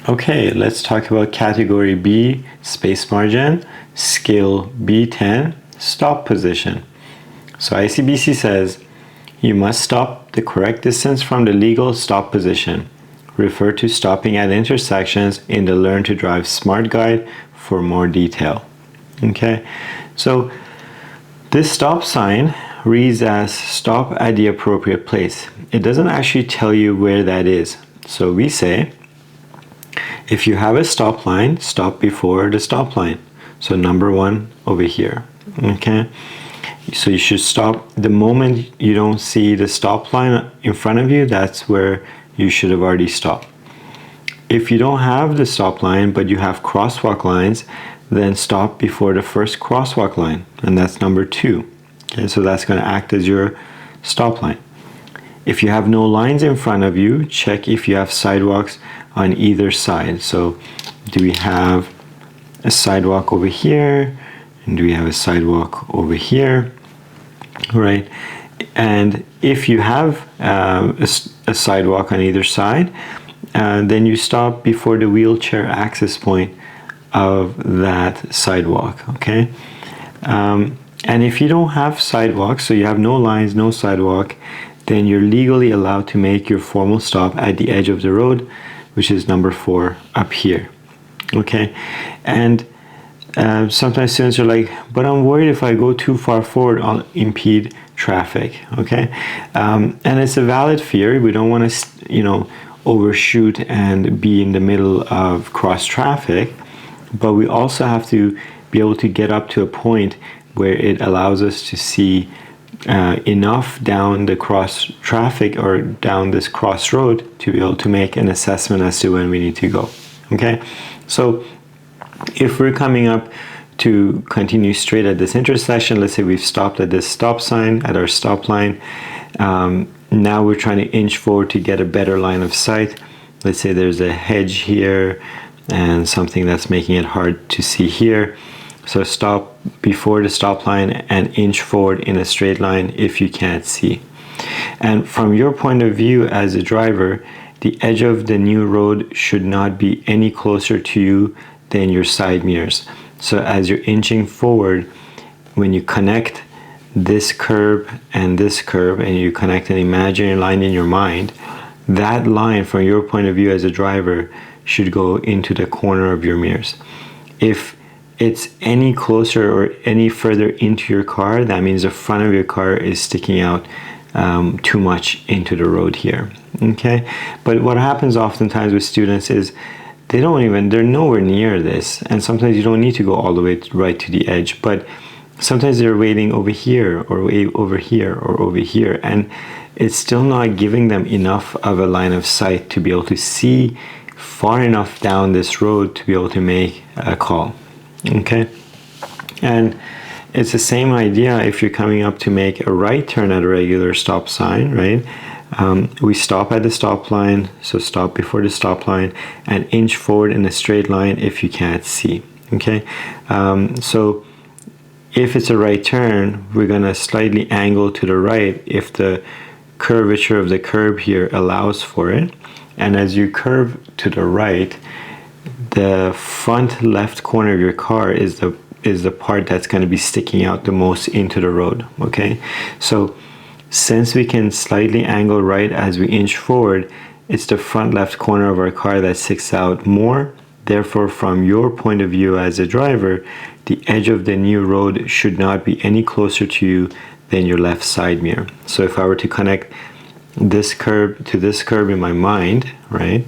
Okay, let's talk about category B, space margin, scale B10, stop position. So ICBC says you must stop the correct distance from the legal stop position. Refer to stopping at intersections in the Learn to Drive Smart Guide for more detail. Okay, so this stop sign reads as stop at the appropriate place. It doesn't actually tell you where that is. So we say, if you have a stop line, stop before the stop line. So number 1 over here, okay? So you should stop the moment you don't see the stop line in front of you. That's where you should have already stopped. If you don't have the stop line, but you have crosswalk lines, then stop before the first crosswalk line, and that's number 2. Okay, so that's going to act as your stop line. If you have no lines in front of you, check if you have sidewalks on either side. So do we have a sidewalk over here, and do we have a sidewalk over here, right? And if you have a sidewalk on either side, then you stop before the wheelchair access point of that sidewalk, okay? And if you don't have sidewalks, so you have no lines, no sidewalk, then you're legally allowed to make your formal stop at the edge of the road, which is number 4 up here, okay? And sometimes students are like, but I'm worried if I go too far forward, I'll impede traffic, okay? And it's a valid fear. We don't want to, overshoot and be in the middle of cross traffic, but we also have to be able to get up to a point where it allows us to see enough down the cross traffic or down this crossroad to be able to make an assessment as to when we need to go, okay? So if we're coming up to continue straight at this intersection, let's say we've stopped at this stop sign, at our stop line, now we're trying to inch forward to get a better line of sight. Let's say there's a hedge here and something that's making it hard to see here. So stop before the stop line and inch forward in a straight line if you can't see. And from your point of view as a driver, the edge of the new road should not be any closer to you than your side mirrors. So as you're inching forward, when you connect this curb and you connect an imaginary line in your mind, that line from your point of view as a driver should go into the corner of your mirrors. If it's any closer or any further into your car, that means the front of your car is sticking out too much into the road here, okay? But what happens oftentimes with students is they're nowhere near this, and sometimes you don't need to go all the way right to the edge, but sometimes they're waiting over here or way over here or over here, and it's still not giving them enough of a line of sight to be able to see far enough down this road to be able to make a call, okay? And it's the same idea if you're coming up to make a right turn at a regular stop sign, right? We stop at the stop line, so stop before the stop line and inch forward in a straight line if you can't see, okay? So if it's a right turn, we're gonna slightly angle to the right if the curvature of the curb here allows for it. And as you curve to the right, the front left corner of your car is the part that's going to be sticking out the most into the road, okay? So since we can slightly angle right as we inch forward, it's the front left corner of our car that sticks out more. Therefore, from your point of view as a driver, the edge of the new road should not be any closer to you than your left side mirror. So if I were to connect this curb to this curb in my mind, right,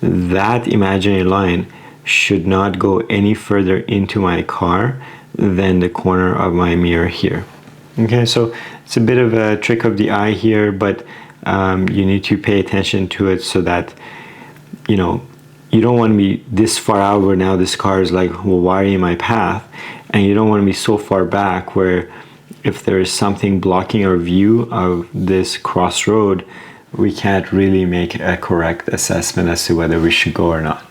that imaginary line should not go any further into my car than the corner of my mirror here. Okay, so it's a bit of a trick of the eye here, but you need to pay attention to it so that, you don't want to be this far out where now this car is like, well, why are you in my path? And you don't want to be so far back where if there is something blocking our view of this crossroad, we can't really make a correct assessment as to whether we should go or not.